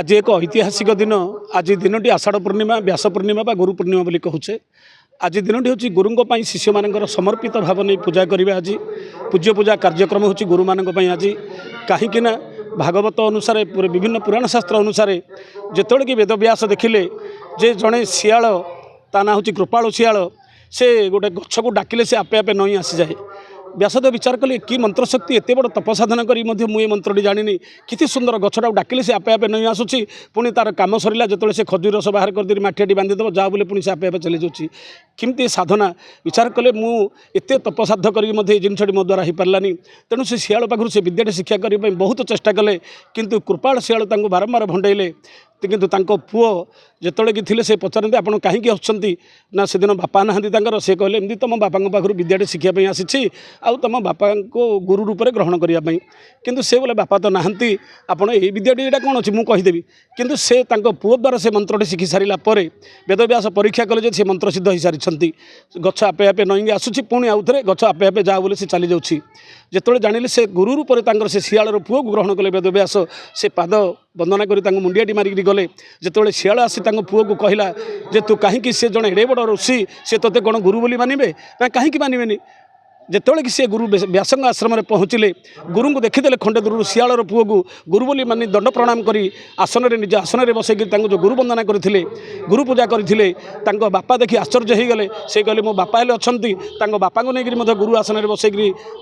आज एक ऐतिहासिक दिन आज दिन टी आषाढ़ पूर्णिमा व्यास पूर्णिमा बा गुरु पूर्णिमा बोली कहूचे। आज दिन टी हूँ गुरुंक शिष्य मान समर्पित भाव नहीं पूजा करेंगे। आज पूज्य पूजा कार्यक्रम हूँ गुरु मान आज कहीं भागवत अनुसार विभिन्न पुराण शास्त्र अनुसार जिते कि वेदव्यास देखिले जे जड़े शियाल ता ना हूँ कृपालु शियाल से गोटे गछ को डाकिले से आपे आपे नई आसी जाए। व्यासदेव विचार कले कि मंत्र शक्ति एत बड़ तपसाधन करी मुझे मंत्रटी जानी कि सुंदर गछटा डाकिले से आपे आपे नई आसूसी पुणी तार कम सरला जो से खजूर रस बाहर कर माठियाटी बांधिदेव जा बोले पुणी से आपे आपे चली जाऊँगी किमती साधना विचार कले मुझे तपसाध करी जिनसटी मो द्वारा हो पारानी तेणु से शियाल पाखु से विद्याटी शिक्षा करने बहुत चेष्टा कले किंतु कृपाल शियाल बारंबार भंडेले किंतु तांको पुओ जिते कि थे से पचारते आप कहीं आसुँच ना से दिन बापा ना से कहले एमती तुम बापा पाखु विद्याटी शिखापी आसी आउ तुम बापा को गुरु रूप में ग्रहण करने किंतु से बोले बापा तो नहांती आपण ये विद्याटी यहाँ कौन अच्छी मुझे कहीदेवी किंतु से पुओ द्वारा से मंत्रटी शिखि सारा पर वेदव्यास परीक्षा कले से मंत्र सिद्ध हो सारी गछ आपे आपे नईंगे आसूसी पुणी आउ थे गछ आपे आपे जा बोले से चली जाऊँगी जिते जानिले से गुरु रूप में से शियाल पुओ को ग्रहण कले वेदव्यास से पाद वंदना कर मुंडियाटी मारिकी गले जिते शियाल आसी पुओ को कहला जे तू कहीं सी जड़े एड़े बड़ ऋषि से तोते कौन गुरु बोली मानबे ना कहीं मानबेनि जिते कि सी गुरु व्यासंग आश्रम में पहुँचले गुरु को देखीदे खंडे दूर शियालर पुओ को गुरु बोली मानी दंड प्रणाम करी आसन में निज आसन में बसैक जो गुरु वंदना करते गुरु पूजा करते बापा देखी आश्चर्य हो गले से कहले मो बापा हेले अच्छा बापा को लेकर गुरु आसन में बसैक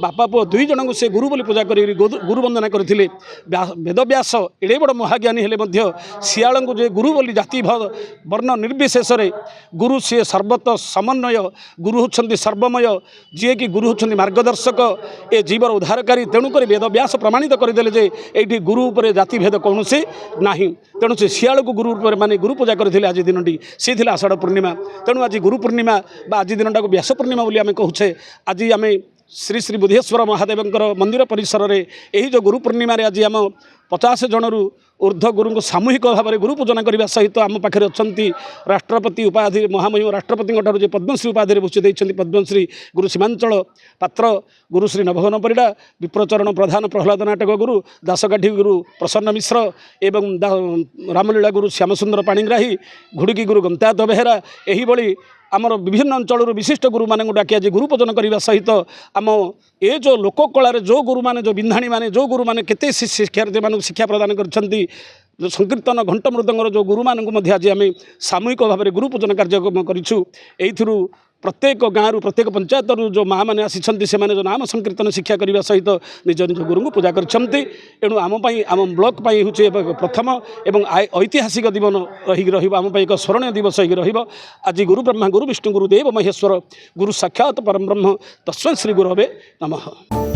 बापा पुओ दुई जन को से गुरु बोली पूजा कर गुरु वंदना करते वेदव्यास एड़े बड़ महाज्ञानी हेले शियाल को जे गुरु बोली जाति वर्ण निर्विशेष गुरु सी सर्वत समन्वय गुरु होती सर्वमय जी कि गुरु मार्गदर्शक ए जीवर उद्धारकारी तेणुक वेदव्यास प्रमाणित करदे जे ये गुरु उपर जाति भेद कौन से ना तेणु से शियाल को गुरु रूप माने गुरु पूजा करते आज दिन सी आषाढ़ पूर्णिमा तेणु आज गुरु पूर्णिमा आज दिन को व्यास पूर्णिमा बोली आम कहूचे। आज आम श्री श्री बुद्धेश्वर महादेव मंदिर परिसर में यही जो गुरु पूर्णिमा आज आम 50 जनरू ऊर्ध्व गुरु को सामूहिक भाव में गुरु पूजन करने सहित आम पाखे अच्छा राष्ट्रपति उपाधि महामहिम राष्ट्रपति जो पद्मश्री उपाधि भूषित होती पद्मश्री गुरु सीमांचल पात्र गुरु श्री नवघन परिड़ा विप्रचरण प्रधान प्रहलाद नाटक गुरु दासकाठी गुरु प्रसन्न मिश्र एवं रामलीला गुरु श्यामसुंदर पाणिग्राही घुड़की गुरु गंतायत बेहेरा यही भली आमर विभिन्न अंचल विशिष्ट गुरु मान डाकी आज गुरु पूजन करने सहित आम ये जो लोककला जो गुरु मैंने जो बिंधाणी मैंने जो गुरु मैंने केते शिक्षार्थी मान शिक्षा प्रदान करछंती जो संकीर्तन घंट मृदंगर जो गुरु मानक आज आम सामूहिक भाव में गुरु पूजन कार्यक्रम करूँ। यू प्रत्येक गाँव प्रत्येक पंचायत जो माँ मैंने आसी से जो नाम संकीर्तन शिक्षा करने सहित निज निज गुरु को पूजा करेणु आमपाई आम ब्लॉक हूँ प्रथम एवं ऐतिहासिक दिवन रहीम एक स्मरणीय दिवस हो। आज गुरु ब्रह्मा गुरु विष्णु गुरुदेव महेश्वर गुरु साक्षात परम ब्रह्म तस्मै श्री गुरवे नमः।